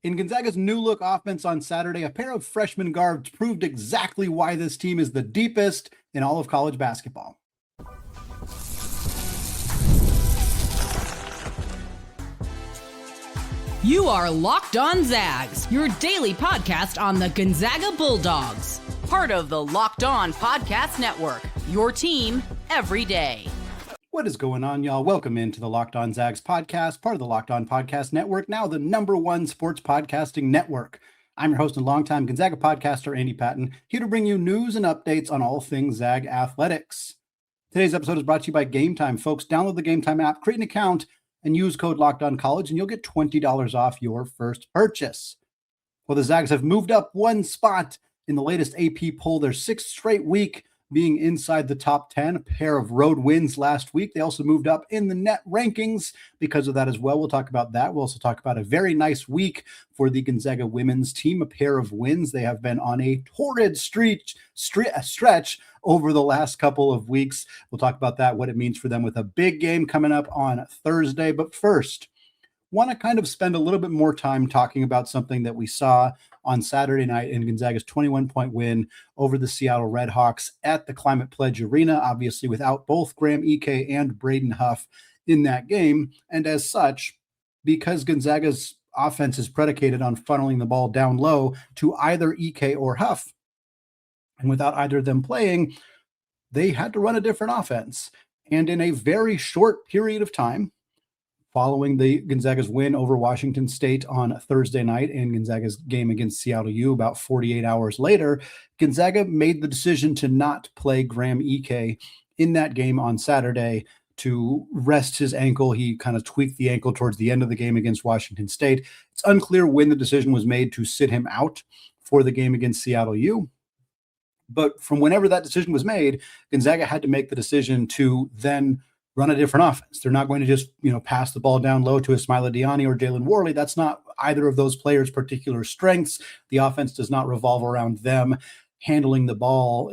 In Gonzaga's new look offense on Saturday, a pair of freshman guards proved exactly why this team is the deepest in all of college basketball. You are Locked On Zags, your daily podcast on the Gonzaga Bulldogs. Part of the Locked On Podcast Network, your team every day. What is going on, y'all? Welcome into the Locked On Zags podcast, part of the Locked On Podcast Network, now the #1 sports podcasting network. I'm your host and longtime Gonzaga podcaster, Andy Patton, here to bring you news and updates on all things Zag athletics. Today's episode is brought to you by Game Time. Folks, download the Game Time app, create an account, and use code LOCKEDONCollege, and you'll get $20 off your first purchase. Well, the Zags have moved up one spot in the latest AP poll, their sixth straight week being inside the top 10, a pair of road wins last week. They also moved up in the net rankings because of that as well. We'll talk about that. We'll also talk about a very nice week for the Gonzaga women's team, a pair of wins. They have been on a torrid stretch over the last couple of weeks. We'll talk about that, what it means for them with a big game coming up on Thursday. But first, want to kind of spend a little bit more time talking about something that we saw on Saturday night in Gonzaga's 21-point win over the Seattle Redhawks at the Climate Pledge Arena, obviously without both Graham Ike and Braden Huff in that game. And as such, because Gonzaga's offense is predicated on funneling the ball down low to either Ike or Huff, and without either of them playing, they had to run a different offense. And in a very short period of time, following the Gonzaga's win over Washington State on Thursday night and Gonzaga's game against Seattle U about 48 hours later, Gonzaga made the decision to not play Graham Ike in that game on Saturday to rest his ankle. He kind of tweaked the ankle towards the end of the game against Washington State. It's unclear when the decision was made to sit him out for the game against Seattle U. But from whenever that decision was made, Gonzaga had to make the decision to then run a different offense. They're not going to just, pass the ball down low to Ismaila Diani or Jalen Worley. That's not either of those players' particular strengths. The offense does not revolve around them handling the ball,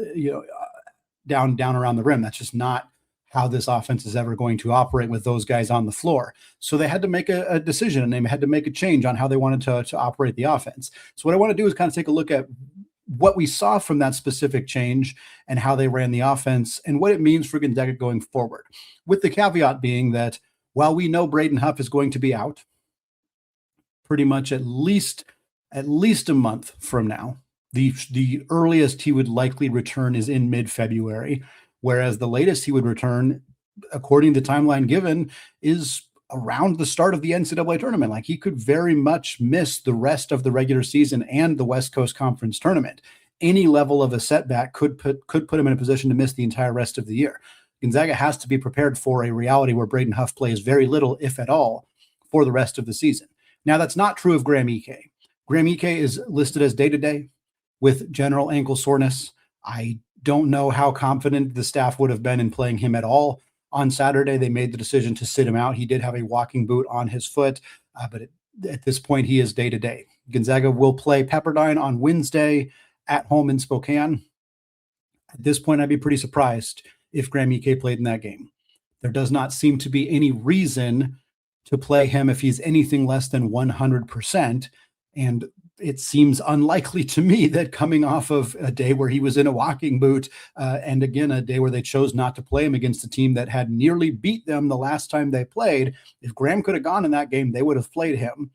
down around the rim. That's just not how this offense is ever going to operate with those guys on the floor. So they had to make a decision, and they had to make a change on how they wanted to operate the offense. So what I want to do is kind of take a look at what we saw from that specific change and how they ran the offense and what it means for Gonzaga going forward. With the caveat being that while we know Braden Huff is going to be out pretty much at least a month from now, the earliest he would likely return is in mid-February, whereas the latest he would return, according to the timeline given, is around the start of the NCAA tournament. Like, he could very much miss the rest of the regular season and the West Coast Conference tournament. Any level of a setback could put him in a position to miss the entire rest of the year. Gonzaga has to be prepared for a reality where Braden Huff plays very little, if at all, for the rest of the season. Now, that's not true of Graham Ike. Graham Ike is listed as day-to-day with general ankle soreness. I don't know how confident the staff would have been in playing him at all. On Saturday, they made the decision to sit him out. He did have a walking boot on his foot, but at this point, he is day-to-day. Gonzaga will play Pepperdine on Wednesday at home in Spokane. At this point, I'd be pretty surprised if Graham Ike played in that game. There does not seem to be any reason to play him if he's anything less than 100%, and it seems unlikely to me that coming off of a day where he was in a walking boot, and again, a day where they chose not to play him against a team that had nearly beat them the last time they played, if Graham could have gone in that game, they would have played him.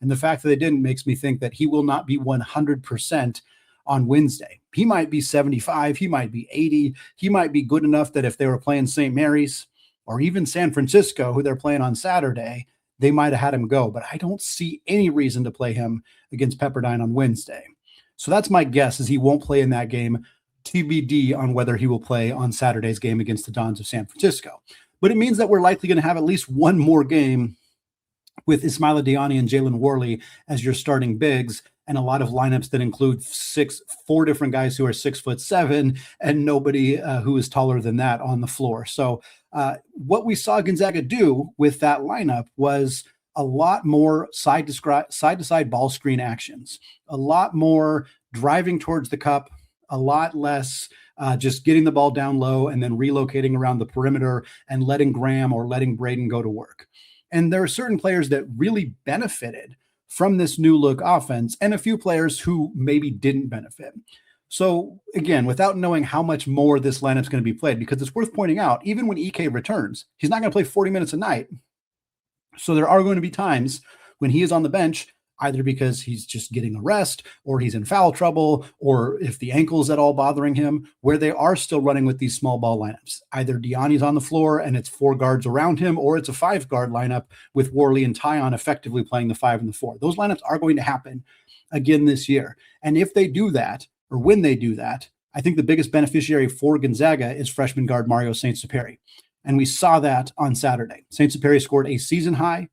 And the fact that they didn't makes me think that he will not be 100% on Wednesday. He might be 75, he might be 80, he might be good enough that if they were playing St. Mary's or even San Francisco, who they're playing on Saturday, they might have had him go, but I don't see any reason to play him against Pepperdine on Wednesday. So that's my guess, is he won't play in that game. TBD on whether he will play on Saturday's game against the Dons of San Francisco. But it means that we're likely going to have at least one more game with Ismaila Diani and Jalen Worley as your starting bigs, and a lot of lineups that include four different guys who are 6'7" and nobody who is taller than that on the floor. So what we saw Gonzaga do with that lineup was a lot more side-to-side ball screen actions, a lot more driving towards the cup, a lot less just getting the ball down low and then relocating around the perimeter and letting Graham or letting Braden go to work. And there are certain players that really benefited from this new look offense and a few players who maybe didn't benefit. So again, without knowing how much more this lineup's going to be played, because it's worth pointing out, even when EK returns, he's not going to play 40 minutes a night. So there are going to be times when he is on the bench, either because he's just getting a rest or he's in foul trouble, or if the ankle's at all bothering him, where they are still running with these small ball lineups. Either Diani's on the floor and it's 4 guards around him, or it's a 5-guard lineup with Worley and Tyon effectively playing the 5 and the 4. Those lineups are going to happen again this year. And if they do that, or when they do that, I think the biggest beneficiary for Gonzaga is freshman guard Mario Saint-Supery. And we saw that on Saturday. Saint-Supery scored a season high,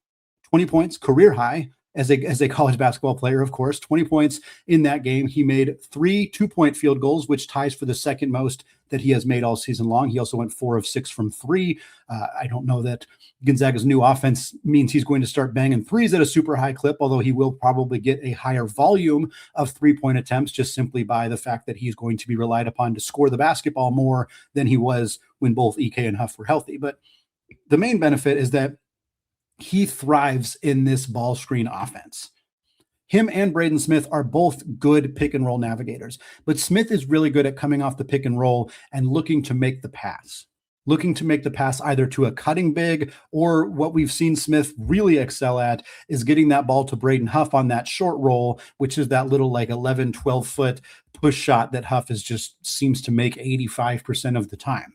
20 points, career high, as a college basketball player, of course, 20 points in that game. He made 3 2-point field goals, which ties for the second most that he has made all season long. He also went 4 of 6 from 3. I don't know that Gonzaga's new offense means he's going to start banging threes at a super high clip, although he will probably get a higher volume of 3-point attempts just simply by the fact that he's going to be relied upon to score the basketball more than he was when both EK and Huff were healthy. But the main benefit is that he thrives in this ball screen offense. Him and Braden Smith are both good pick and roll navigators, but Smith is really good at coming off the pick and roll and looking to make the pass either to a cutting big, or what we've seen Smith really excel at is getting that ball to Braden Huff on that short roll, which is that little like 11, 12 foot push shot that Huff is just seems to make 85% of the time.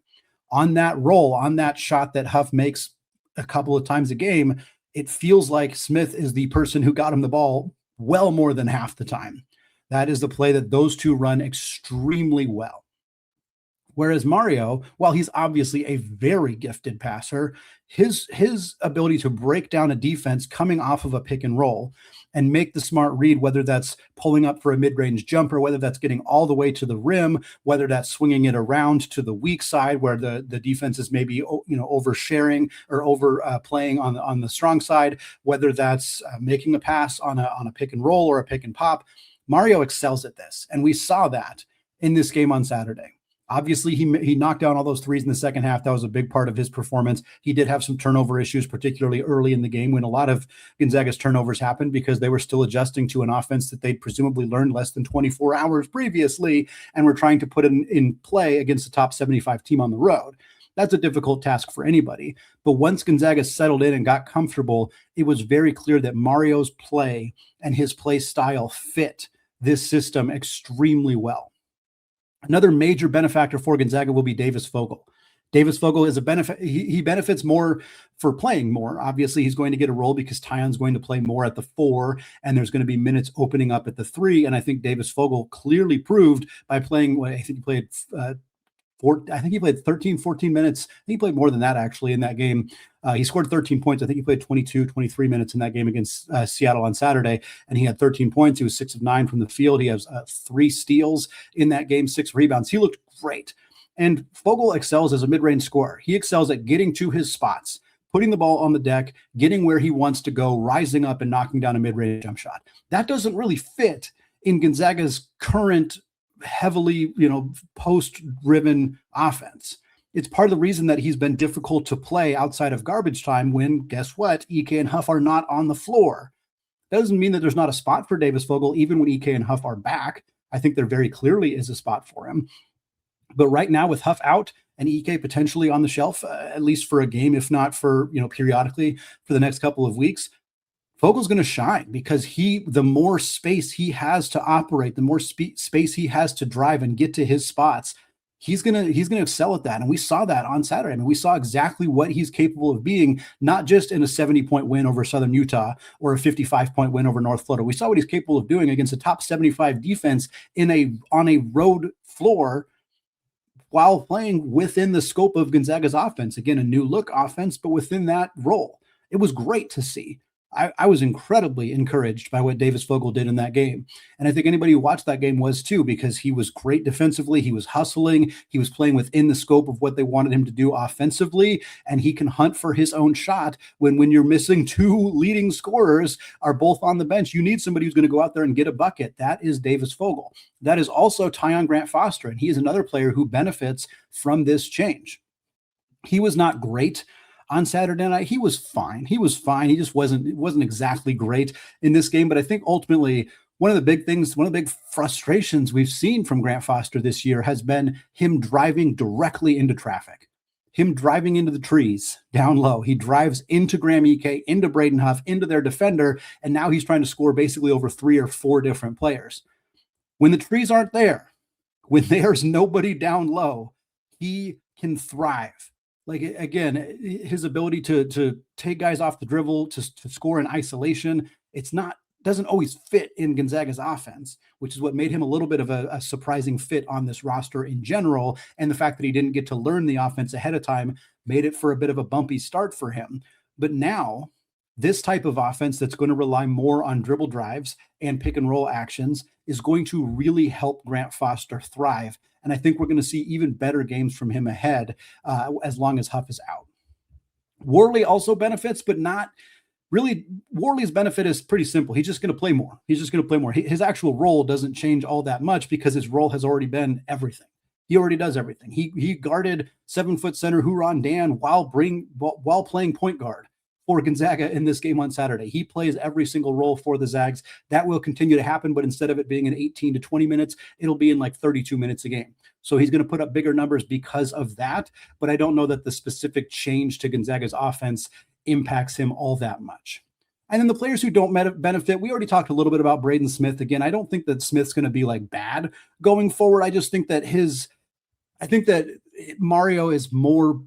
On that roll, on that shot that Huff makes a couple of times a game, it feels like Smith is the person who got him the ball well more than half the time. That is the play that those two run extremely well. Whereas Mario, while he's obviously a very gifted passer, his ability to break down a defense coming off of a pick and roll and make the smart read, whether that's pulling up for a mid-range jumper, whether that's getting all the way to the rim, whether that's swinging it around to the weak side where the defense is maybe oversharing or playing on the strong side, whether that's making a pass on a pick and roll or a pick and pop. Mario excels at this, and we saw that in this game on Saturday. Obviously, he knocked down all those threes in the second half. That was a big part of his performance. He did have some turnover issues, particularly early in the game when a lot of Gonzaga's turnovers happened because they were still adjusting to an offense that they'd presumably learned less than 24 hours previously and were trying to put in play against a top 75 team on the road. That's a difficult task for anybody. But once Gonzaga settled in and got comfortable, it was very clear that Mario's play and his play style fit this system extremely well. Another major benefactor for Gonzaga will be Davis Fogle. Davis Fogle is a benefit. He benefits more for playing more. Obviously, he's going to get a role because Tyon's going to play more at the 4, and there's going to be minutes opening up at the 3. And I think Davis Fogle clearly proved by playing, I think he played 13, 14 minutes. I think he played more than that actually in that game. He scored 13 points. I think he played 22, 23 minutes in that game against Seattle on Saturday, and he had 13 points. He was 6 of 9 from the field. He has 3 steals in that game, 6 rebounds. He looked great. And Fogle excels as a mid-range scorer. He excels at getting to his spots, putting the ball on the deck, getting where he wants to go, rising up and knocking down a mid-range jump shot. That doesn't really fit in Gonzaga's current heavily, post-driven offense. It's part of the reason that he's been difficult to play outside of garbage time when, guess what, EK and Huff are not on the floor. That doesn't mean that there's not a spot for Davis Fogle, even when EK and Huff are back. I think there very clearly is a spot for him. But right now with Huff out and EK potentially on the shelf, at least for a game, if not for, periodically for the next couple of weeks, Fogle's going to shine because the more space he has to operate, the more space he has to drive and get to his spots, he's going to excel at that. And we saw that on Saturday. I mean, we saw exactly what he's capable of being, not just in a 70-point win over Southern Utah or a 55-point win over North Florida. We saw what he's capable of doing against a top 75 defense on a road floor while playing within the scope of Gonzaga's offense. Again, a new look offense, but within that role. It was great to see. I was incredibly encouraged by what Davis Fogle did in that game. And I think anybody who watched that game was too, because he was great defensively. He was hustling. He was playing within the scope of what they wanted him to do offensively. And he can hunt for his own shot when you're missing 2 leading scorers are both on the bench. You need somebody who's going to go out there and get a bucket. That is Davis Fogle. That is also Tyon Grant-Foster. And he is another player who benefits from this change. He was not great on Saturday night, he was fine. He was fine. He just wasn't exactly great in this game. But I think ultimately one of the big things, one of the big frustrations we've seen from Grant Foster this year has been him driving directly into traffic, him driving into the trees down low. He drives into Graham Ike, into Braden Huff, into their defender, and now he's trying to score basically over 3 or 4 different players. When the trees aren't there, when there's nobody down low, he can thrive. Like, again, his ability to take guys off the dribble, to score in isolation, doesn't always fit in Gonzaga's offense, which is what made him a little bit of a surprising fit on this roster in general. And the fact that he didn't get to learn the offense ahead of time made it for a bit of a bumpy start for him. But now this type of offense that's going to rely more on dribble drives and pick and roll actions is going to really help Grant Foster thrive. And I think we're going to see even better games from him ahead as long as Huff is out. Worley also benefits, but not really. Worley's benefit is pretty simple. He's just going to play more. His actual role doesn't change all that much because his role has already been everything. He already does everything. He guarded 7-foot center Huron Dan while playing point guard for Gonzaga in this game on Saturday. He plays every single role for the Zags. That will continue to happen, but instead of it being in 18 to 20 minutes, it'll be in like 32 minutes a game. So he's going to put up bigger numbers because of that, but I don't know that the specific change to Gonzaga's offense impacts him all that much. And then the players who don't benefit, we already talked a little bit about Braden Smith. Again, I don't think that Smith's going to be like bad going forward. I just think that Mario is more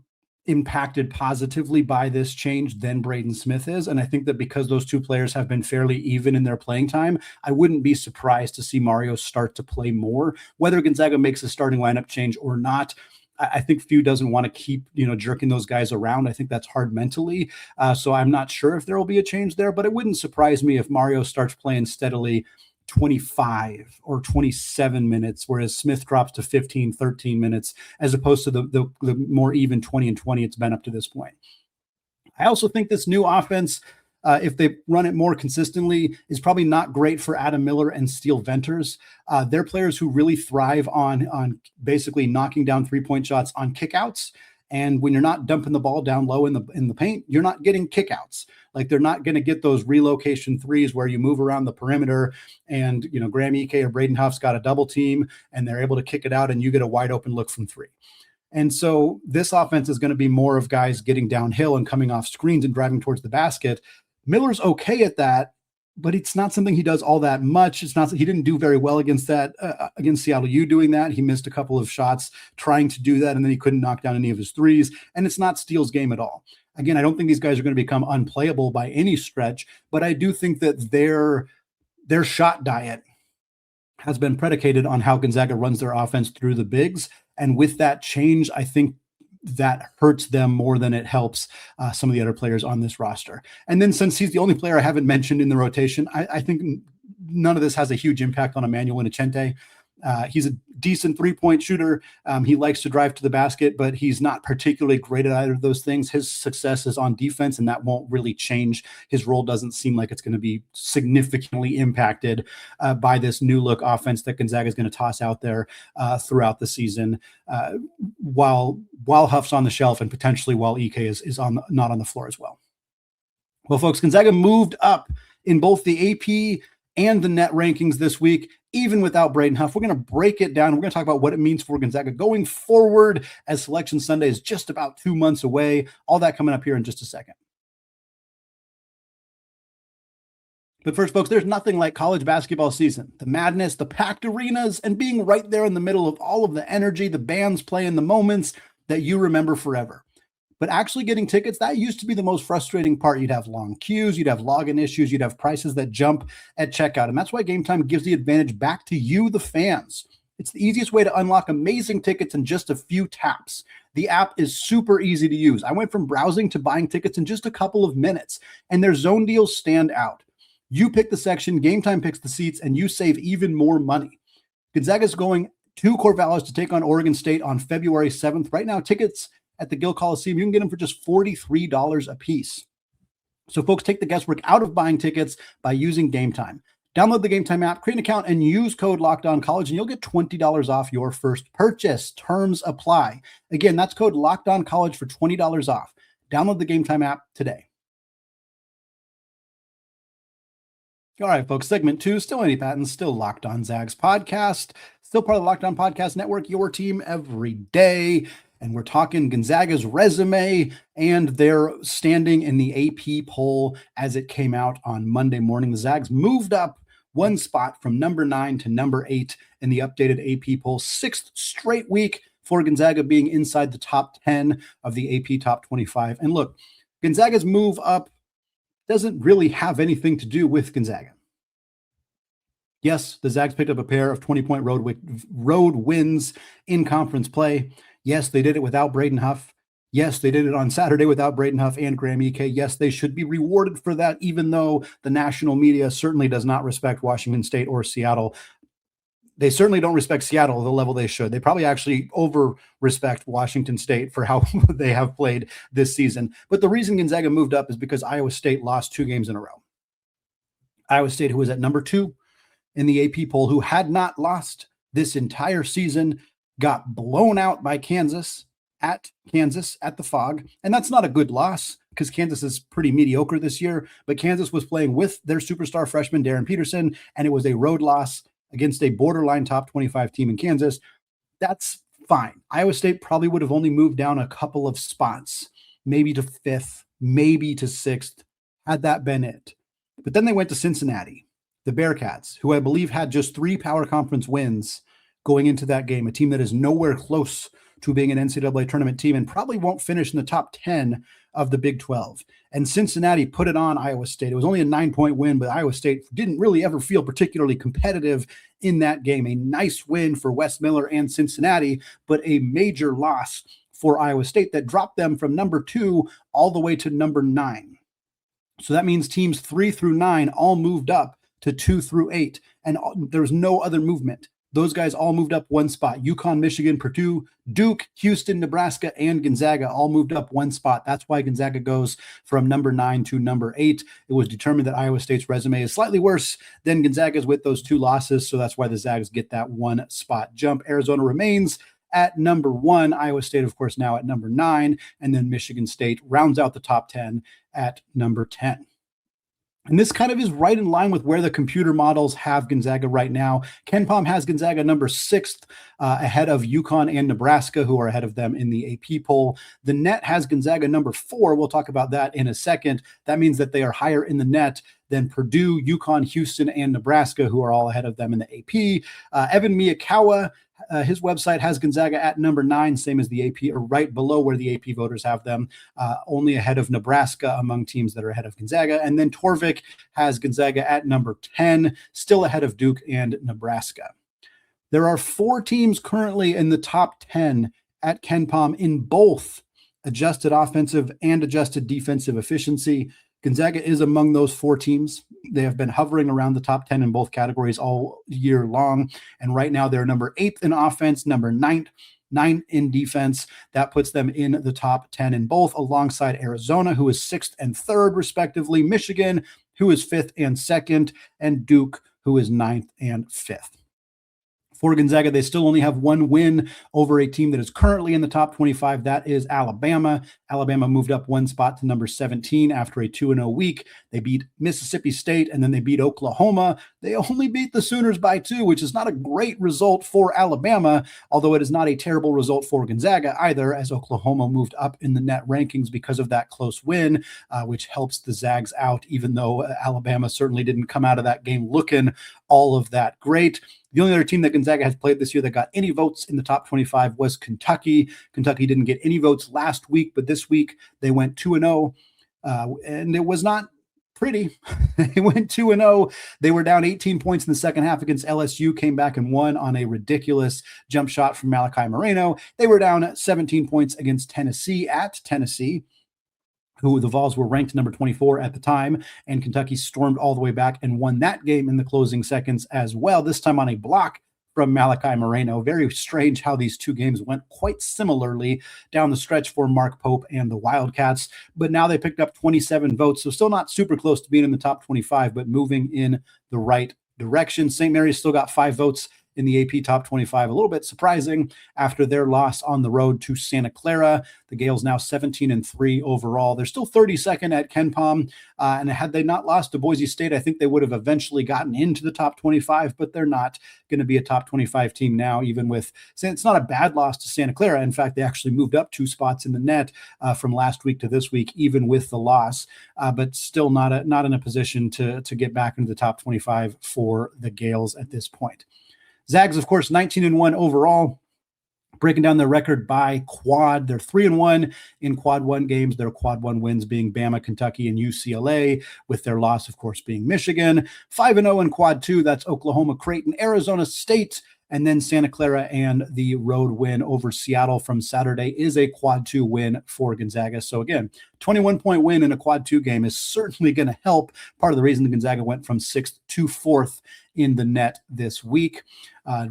impacted positively by this change than Braden Smith is. And I think that because those two players have been fairly even in their playing time, I wouldn't be surprised to see Mario start to play more. Whether Gonzaga makes a starting lineup change or not, I think Few doesn't want to keep, jerking those guys around. I think that's hard mentally. So I'm not sure if there will be a change there, but it wouldn't surprise me if Mario starts playing steadily 25 or 27 minutes, whereas Smith drops to 15, 13 minutes, as opposed to the more even 20 and 20 it's been up to this point. I also think this new offense, if they run it more consistently, is probably not great for Adam Miller and Steele Venters. They're players who really thrive on basically knocking down three-point shots on kickouts. And when you're not dumping the ball down low in the paint, you're not getting kickouts. Like, they're not going to get those relocation threes where you move around the perimeter and, Graham Ike or Braden Huff's got a double team and they're able to kick it out and you get a wide open look from three. And so this offense is going to be more of guys getting downhill and coming off screens and driving towards the basket. Miller's okay at that, but it's not something he does all that much. He didn't do very well against Seattle U doing that. He missed a couple of shots trying to do that, and then he couldn't knock down any of his threes. And it's not Steele's game at all. Again, I don't think these guys are going to become unplayable by any stretch, but I do think that their shot diet has been predicated on how Gonzaga runs their offense through the bigs. And with that change, I think that hurts them more than it helps some of the other players on this roster. And then since he's the only player I haven't mentioned in the rotation, I think none of this has a huge impact on Emmanuel Inocente. He's a decent three-point shooter. He likes to drive to the basket, but he's not particularly great at either of those things. His success is on defense, and that won't really change. His role doesn't seem like it's going to be significantly impacted by this new look offense that Gonzaga is going to toss out there throughout the season, while Huff's on the shelf and potentially while Ike is not on the floor as well. Well, folks, Gonzaga moved up in both the AP and the net rankings this week, even without Braden Huff. We're going to break it down. We're going to talk about what it means for Gonzaga going forward as Selection Sunday is just about 2 months away. All that coming up here in just a second. But first, folks, there's nothing like college basketball season. The madness, the packed arenas, and being right there in the middle of all of the energy, the bands playing, the moments that you remember forever. But actually getting tickets, that used to be the most frustrating part. You'd have long queues, you'd have login issues, you'd have prices that jump at checkout. And that's why Game Time gives the advantage back to you, the fans. It's the easiest way to unlock amazing tickets in just a few taps. The app is super easy to use. I went from browsing to buying tickets in just a couple of minutes, and their zone deals stand out. You pick the section, Game Time picks the seats, and you save even more money. Gonzaga's going to Corvallis to take on Oregon State on February 7th. Right now, tickets at the Gill Coliseum, you can get them for just $43 a piece. So folks, take the guesswork out of buying tickets by using Game Time. Download the Game Time app, create an account, and use code LOCKEDONCollege, and you'll get $20 off your first purchase. Terms apply. Again, that's code LOCKEDONCollege for $20 off. Download the Game Time app today. All right, folks, segment 2, still Andy Patton, still Locked On Zags podcast, still part of the Locked On Podcast Network, your team every day. And we're talking Gonzaga's resume and their standing in the AP poll as it came out on Monday morning. The Zags moved up one spot from number 9 to number 8 in the updated AP poll, 6th straight week for Gonzaga being inside the top 10 of the AP top 25. And look, Gonzaga's move up doesn't really have anything to do with Gonzaga. Yes, the Zags picked up a pair of 20-point road wins in conference play. Yes, they did it without Braden Huff. Yes, they did it on Saturday without Braden Huff and Graham Ike. Yes, they should be rewarded for that, even though the national media certainly does not respect Washington State or Seattle. They certainly don't respect Seattle at the level they should. They probably actually over-respect Washington State for how they have played this season. But the reason Gonzaga moved up is because Iowa State lost 2 games in a row. Iowa State, who was at number 2 in the AP poll, who had not lost this entire season, got blown out by Kansas at the Fogle. And that's not a good loss because Kansas is pretty mediocre this year. But Kansas was playing with their superstar freshman, Darren Peterson, and it was a road loss against a borderline top 25 team in Kansas. That's fine. Iowa State probably would have only moved down a couple of spots, maybe to 5th, maybe to 6th, had that been it. But then they went to Cincinnati, the Bearcats, who I believe had just 3 power conference wins going into that game, a team that is nowhere close to being an NCAA tournament team and probably won't finish in the top 10 of the Big 12. And Cincinnati put it on Iowa State. It was only a 9-point win, but Iowa State didn't really ever feel particularly competitive in that game. A nice win for Wes Miller and Cincinnati, but a major loss for Iowa State that dropped them from number 2 all the way to number 9. So that means teams 3 through 9 all moved up to 2 through 8, and there's no other movement. Those guys all moved up one spot. UConn, Michigan, Purdue, Duke, Houston, Nebraska, and Gonzaga all moved up one spot. That's why Gonzaga goes from number 9 to number 8. It was determined that Iowa State's resume is slightly worse than Gonzaga's with those 2 losses, so that's why the Zags get that one spot jump. Arizona remains at number 1. Iowa State, of course, now at number 9, and then Michigan State rounds out the top 10 at number 10. And this kind of is right in line with where the computer models have Gonzaga right now. KenPom has Gonzaga number 6th, ahead of UConn and Nebraska, who are ahead of them in the AP poll. The net has Gonzaga number 4. We'll talk about that in a second. That means that they are higher in the net than Purdue, UConn, Houston, and Nebraska, who are all ahead of them in the AP. Evan Miyakawa, his website has Gonzaga at number 9, same as the AP, or right below where the AP voters have them, only ahead of Nebraska among teams that are ahead of Gonzaga. And then Torvik has Gonzaga at number 10, still ahead of Duke and Nebraska. There are 4 teams currently in the top 10 at KenPom in both adjusted offensive and adjusted defensive efficiency. Gonzaga is among those 4 teams. They have been hovering around the top 10 in both categories all year long. And right now they're number 8th in offense, number 9th in defense. That puts them in the top 10 in both, alongside Arizona, who is 6th and 3rd, respectively, Michigan, who is 5th and 2nd, and Duke, who is 9th and 5th. For Gonzaga, they still only have 1 win over a team that is currently in the top 25. That is Alabama. Alabama moved up 1 spot to number 17 after a 2-0 week. They beat Mississippi State, and then they beat Oklahoma. They only beat the Sooners by 2, which is not a great result for Alabama, although it is not a terrible result for Gonzaga either, as Oklahoma moved up in the net rankings because of that close win, which helps the Zags out, even though Alabama certainly didn't come out of that game looking all of that great. The only other team that Gonzaga has played this year that got any votes in the top 25 was Kentucky. Kentucky didn't get any votes last week, but this week they went 2-0, and it was not pretty. They went 2-0. They were down 18 points in the second half against LSU, came back and won on a ridiculous jump shot from Malachi Moreno. They were down 17 points against Tennessee at Tennessee, who the Vols were ranked number 24 at the time, and Kentucky stormed all the way back and won that game in the closing seconds as well, this time on a block from Malachi Moreno. Very strange how these 2 games went quite similarly down the stretch for Mark Pope and the Wildcats, but now they picked up 27 votes, so still not super close to being in the top 25, but moving in the right direction. St. Mary's still got 5 votes in the AP Top 25. A little bit surprising after their loss on the road to Santa Clara. The Gales now 17-3 overall. They're still 32nd at KenPom, and had they not lost to Boise State, I think they would have eventually gotten into the top 25, but they're not going to be a top 25 team now, even with, it's not a bad loss to Santa Clara. In fact, they actually moved up 2 spots in the net from last week to this week, even with the loss, but still not in a position to get back into the top 25 for the Gales at this point. Zags, of course, 19-1 overall. Breaking down their record by quad, they're 3-1 in quad 1 games. Their quad 1 wins being Bama, Kentucky, and UCLA, with their loss, of course, being Michigan. 5-0 in quad 2, that's Oklahoma, Creighton, Arizona State, and then Santa Clara, and the road win over Seattle from Saturday is a quad 2 win for Gonzaga. So again, 21-point win in a quad 2 game is certainly going to help. Part of the reason the Gonzaga went from 6th to 4th in the net this week.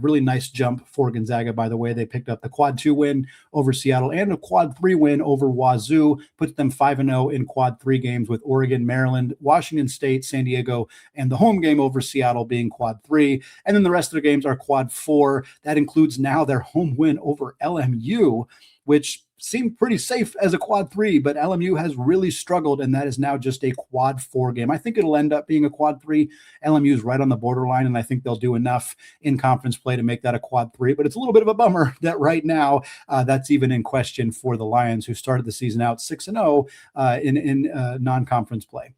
Really nice jump for Gonzaga, by the way. They picked up the quad 2 win over Seattle and a quad 3 win over Wazoo, puts them 5-0 in quad 3 games, with Oregon, Maryland, Washington State, San Diego, and the home game over Seattle being quad 3. And then the rest of the games are quad 4. That includes now their home win over LMU, which seemed pretty safe as a quad 3, but LMU has really struggled, and that is now just a quad 4 game. I think it'll end up being a quad 3. LMU is right on the borderline, and I think they'll do enough in conference play to make that a quad 3, but it's a little bit of a bummer that right now that's even in question for the Lions, who started the season out 6-0 in non-conference play.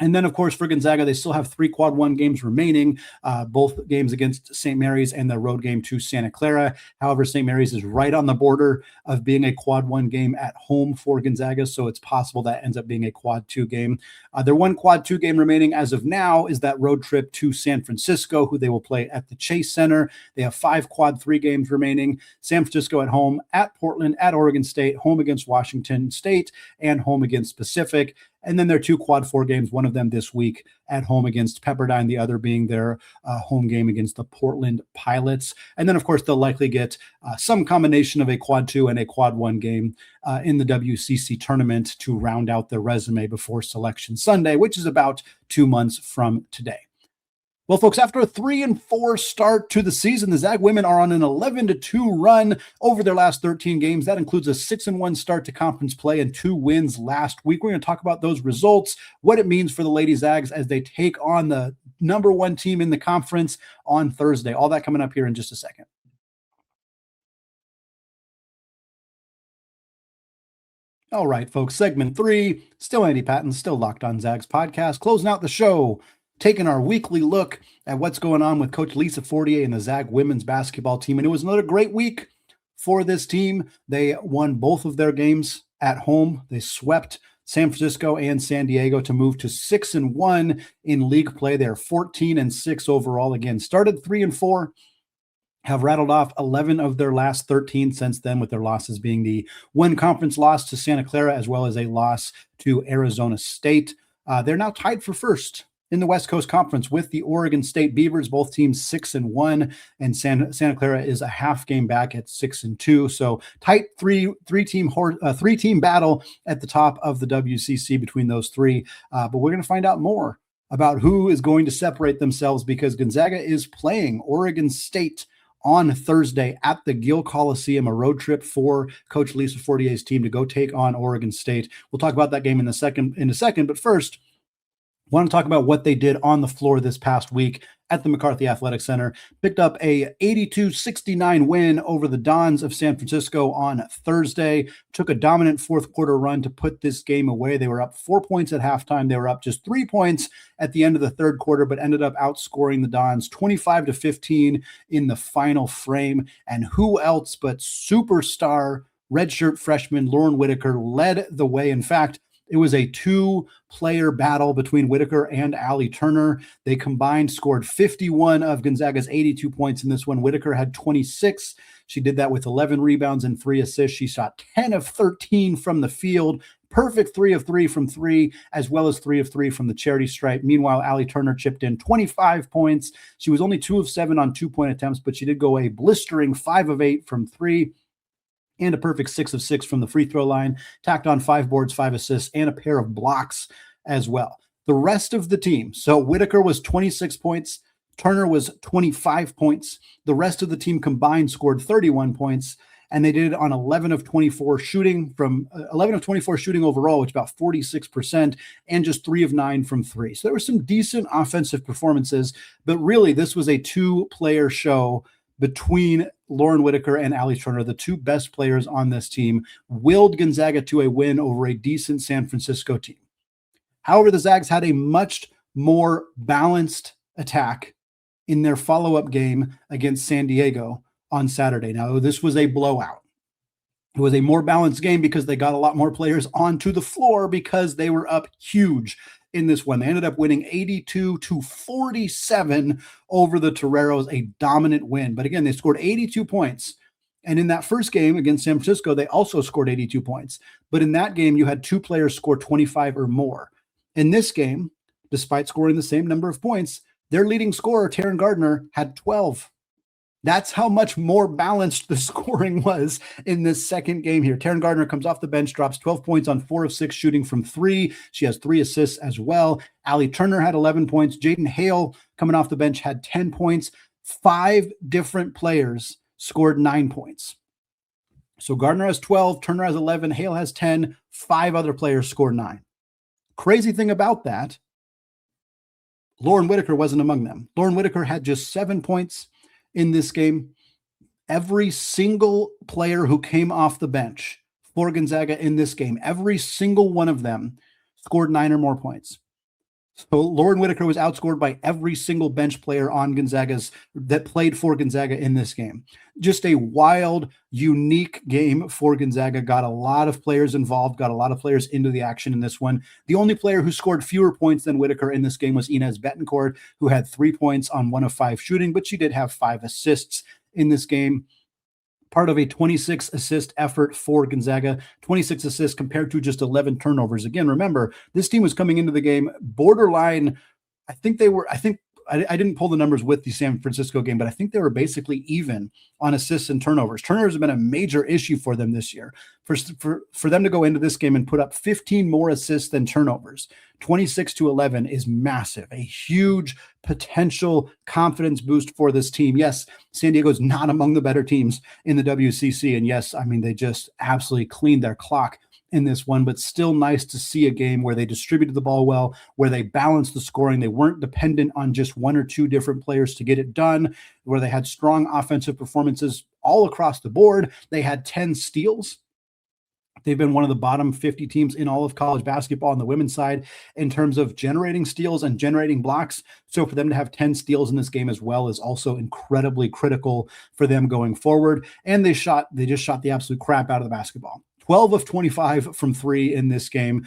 And then, of course, for Gonzaga, they still have 3 quad 1 games remaining, both games against St. Mary's and the road game to Santa Clara. However, St. Mary's is right on the border of being a quad 1 game at home for Gonzaga, so it's possible that ends up being a quad 2 game. Their one quad 2 game remaining as of now is that road trip to San Francisco, who they will play at the Chase Center. They have 5 quad 3 games remaining. San Francisco at home, at Portland, at Oregon State, home against Washington State, and home against Pacific. And then their 2 quad 4 games, one of them this week at home against Pepperdine, the other being their home game against the Portland Pilots. And then, of course, they'll likely get some combination of a quad 2 and a quad 1 game in the WCC tournament to round out their resume before Selection Sunday, which is about 2 months from today. Well, folks, after a 3-4 start to the season, the Zag women are on an 11-2 run over their last 13 games. That includes a 6-1 start to conference play and 2 wins last week. We're going to talk about those results, what it means for the Lady Zags as they take on the number 1 team in the conference on Thursday. All that coming up here in just a second. All right, folks, segment 3, still Andy Patton, still Locked On Zags podcast, closing out the show, taking our weekly look at what's going on with Coach Lisa Fortier and the Zag women's basketball team. And it was another great week for this team. They won both of their games at home. They swept San Francisco and San Diego to move to 6-1 in league play. They're 14-6 overall. Again, started 3-4, have rattled off 11 of their last 13 since then, with their losses being the 1 conference loss to Santa Clara, as well as a loss to Arizona State. They're now tied for first in the West Coast Conference with the Oregon State Beavers, both teams 6-1, and Santa Clara is a half game back at 6-2. So tight three-team battle at the top of the WCC between those 3. But we're going to find out more about who is going to separate themselves, because Gonzaga is playing Oregon State on Thursday at the Gill Coliseum, a road trip for Coach Lisa Fortier's team to go take on Oregon State. We'll talk about that game in a second, but first, I want to talk about what they did on the floor this past week at the McCarthy Athletic Center. Picked up a 82-69 win over the Dons of San Francisco on Thursday. Took a dominant fourth quarter run to put this game away. They were up 4 points at halftime. They were up just 3 points at the end of the third quarter, but ended up outscoring the Dons 25-15 in the final frame. And who else but superstar redshirt freshman Lauren Whittaker led the way. In fact, it was a 2-player battle between Whittaker and Allie Turner. They combined scored 51 of Gonzaga's 82 points in this one. Whittaker had 26. She did that with 11 rebounds and 3 assists. She shot 10 of 13 from the field. Perfect 3 of 3 from 3, as well as 3 of 3 from the charity stripe. Meanwhile, Allie Turner chipped in 25 points. She was only 2 of 7 on 2-point attempts, but she did go a blistering 5 of 8 from 3. And a perfect 6 of 6 from the free throw line, tacked on 5 boards, 5 assists, and a pair of blocks as well. The rest of the team, so Whittaker was 26 points, Turner was 25 points. The rest of the team combined scored 31 points, and they did it on 11 of 24 shooting overall, which is about 46%, and just 3 of 9 from 3. So there were some decent offensive performances, but really this was a two-player show between Lauren Whittaker and Allie Turner, the two best players on this team, willed Gonzaga to a win over a decent San Francisco team. However, the Zags had a much more balanced attack in their follow-up game against San Diego on Saturday. Now, this was a blowout. It was a more balanced game because they got a lot more players onto the floor because they were up huge in this one. They ended up winning 82-47 over the Toreros, a dominant win. But again, they scored 82 points. And in that first game against San Francisco, they also scored 82 points. But in that game, you had two players score 25 or more. In this game, despite scoring the same number of points, their leading scorer, Taryn Gardner, had 12. That's how much more balanced the scoring was in this second game here. Taryn Gardner comes off the bench, drops 12 points on 4 of 6 shooting from 3. She has 3 assists as well. Allie Turner had 11 points. Jaden Hale coming off the bench had 10 points. 5 different players scored 9 points. So Gardner has 12, Turner has 11, Hale has 10, 5 other players scored 9. Crazy thing about that, Lauren Whittaker wasn't among them. Lauren Whittaker had just 7 points in this game. Every single player who came off the bench for Gonzaga in this game, every single one of them scored 9 or more points. So Lauren Whittaker was outscored by every single bench player on Gonzaga's that played for Gonzaga in this game. Just a wild, unique game for Gonzaga. Got a lot of players involved, got a lot of players into the action in this one. The only player who scored fewer points than Whittaker in this game was Inez Betancourt, who had 3 points on 1 of 5 shooting, but she did have 5 assists in this game. Part of a 26 assist effort for Gonzaga, 26 assists compared to just 11 turnovers. Again, remember, this team was coming into the game borderline. I didn't pull the numbers with the San Francisco game, but I think they were basically even on assists and turnovers. Turnovers have been a major issue for them this year. For them to go into this game and put up 15 more assists than turnovers, 26-11 is massive, a huge potential confidence boost for this team. Yes, San Diego's not among the better teams in the WCC. And yes, I mean, they just absolutely cleaned their clock in this one, but still nice to see a game where they distributed the ball well, where they balanced the scoring. They weren't dependent on just 1 or 2 different players to get it done, where they had strong offensive performances all across the board. They had 10 steals. They've been one of the bottom 50 teams in all of college basketball on the women's side in terms of generating steals and generating blocks. So for them to have 10 steals in this game as well is also incredibly critical for them going forward. And they just shot the absolute crap out of the basketball. 12 of 25 from 3 in this game.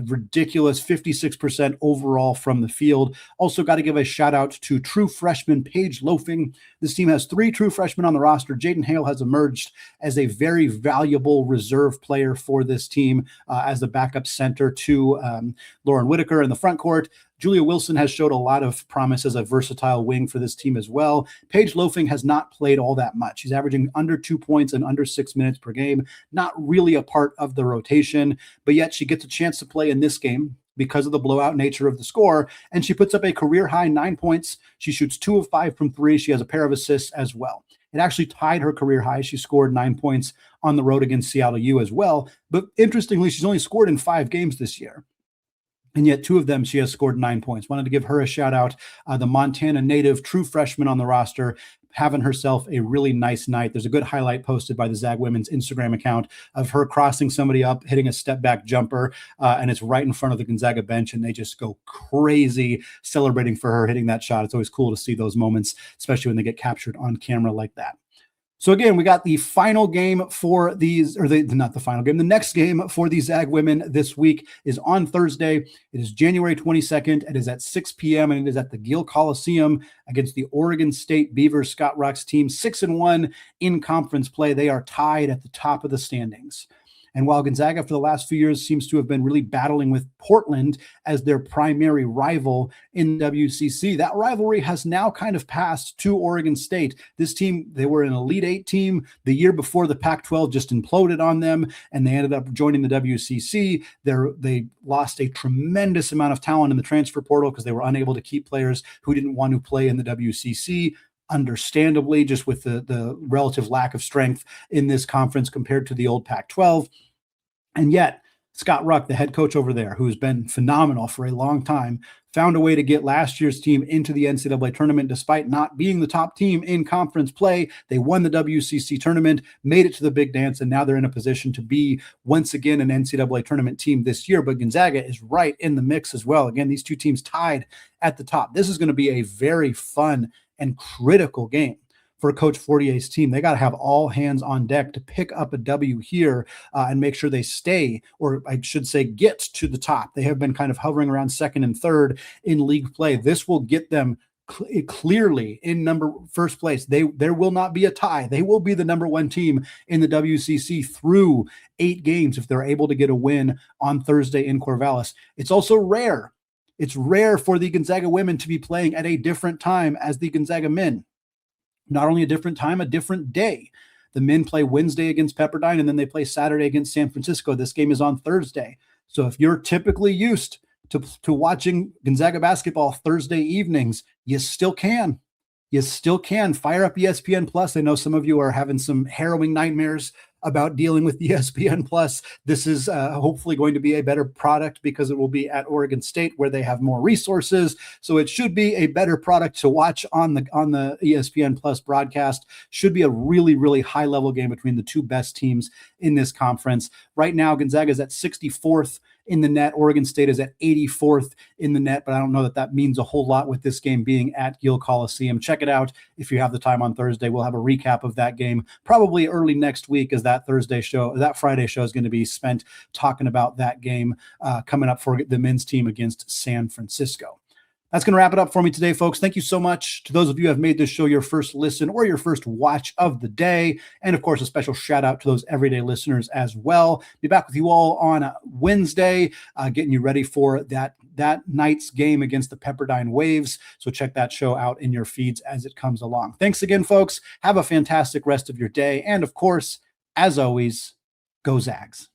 Ridiculous 56% overall from the field. Also got to give a shout out to true freshman Paige Loafing. This team has 3 true freshmen on the roster. Jaden Hale has emerged as a very valuable reserve player for this team as the backup center to Lauren Whittaker in the front court. Julia Wilson has showed a lot of promise as a versatile wing for this team as well. Paige Loafing has not played all that much. She's averaging under 2 points and under 6 minutes per game. Not really a part of the rotation, but yet she gets a chance to play in this game because of the blowout nature of the score, and she puts up a career-high 9 points. She shoots 2 of 5 from 3. She has a pair of assists as well. It actually tied her career high. She scored 9 points on the road against Seattle U as well. But interestingly, she's only scored in 5 games this year. And yet 2 of them, she has scored 9 points. Wanted to give her a shout out. The Montana native true freshman on the roster, having herself a really nice night. There's a good highlight posted by the Zag Women's Instagram account of her crossing somebody up, hitting a step back jumper, and it's right in front of the Gonzaga bench, and they just go crazy celebrating for her hitting that shot. It's always cool to see those moments, especially when they get captured on camera like that. So again, we got the final game for these, not the final game, the next game for the Zag women this week is on Thursday. It is January 22nd. It is at 6 p.m. and it is at the Gill Coliseum against the Oregon State Beavers. Scott Rock's team 6-1 in conference play. They are tied at the top of the standings. And while Gonzaga for the last few years seems to have been really battling with Portland as their primary rival in WCC, that rivalry has now kind of passed to Oregon State. This team, they were an Elite Eight team the year before the Pac-12 just imploded on them, and they ended up joining the WCC. They lost a tremendous amount of talent in the transfer portal because they were unable to keep players who didn't want to play in the WCC. Understandably, just with the relative lack of strength in this conference compared to the old Pac-12. And yet, Scott Ruck, the head coach over there, who's been phenomenal for a long time, found a way to get last year's team into the NCAA tournament despite not being the top team in conference play. They won the WCC tournament, made it to the big dance, and now they're in a position to be once again an NCAA tournament team this year. But Gonzaga is right in the mix as well. Again, these two teams tied at the top. This is going to be a very fun and critical game for Coach Fortier's team. They got to have all hands on deck to pick up a W here and make sure they stay, or I should say get to the top. They have been kind of hovering around second and third in league play. This will get them clearly in first place. There will not be a tie. They will be the number one team in the WCC through 8 games if they're able to get a win on Thursday in Corvallis. It's also rare. It's rare for the Gonzaga women to be playing at a different time as the Gonzaga men. Not only a different time, a different day. The men play Wednesday against Pepperdine, and then they play Saturday against San Francisco. This game is on Thursday. So if you're typically used to watching Gonzaga basketball Thursday evenings, you still can. You still can. Fire up ESPN Plus. I know some of you are having some harrowing nightmares about dealing with ESPN Plus. This is hopefully going to be a better product because it will be at Oregon State where they have more resources. So it should be a better product to watch on the ESPN Plus broadcast. Should be a really, really high level game between the two best teams in this conference. Right now, Gonzaga is at 64th in the net. Oregon State is at 84th in the net, but I don't know that means a whole lot with this game being at Gill Coliseum. Check it out if you have the time on Thursday. We'll have a recap of that game probably early next week, as that Friday show is going to be spent talking about that game coming up for the men's team against San Francisco. That's going to wrap it up for me today, folks. Thank you so much to those of you who have made this show your first listen or your first watch of the day. And of course, a special shout out to those everyday listeners as well. Be back with you all on Wednesday, getting you ready for that night's game against the Pepperdine Waves. So check that show out in your feeds as it comes along. Thanks again, folks. Have a fantastic rest of your day. And of course, as always, go Zags.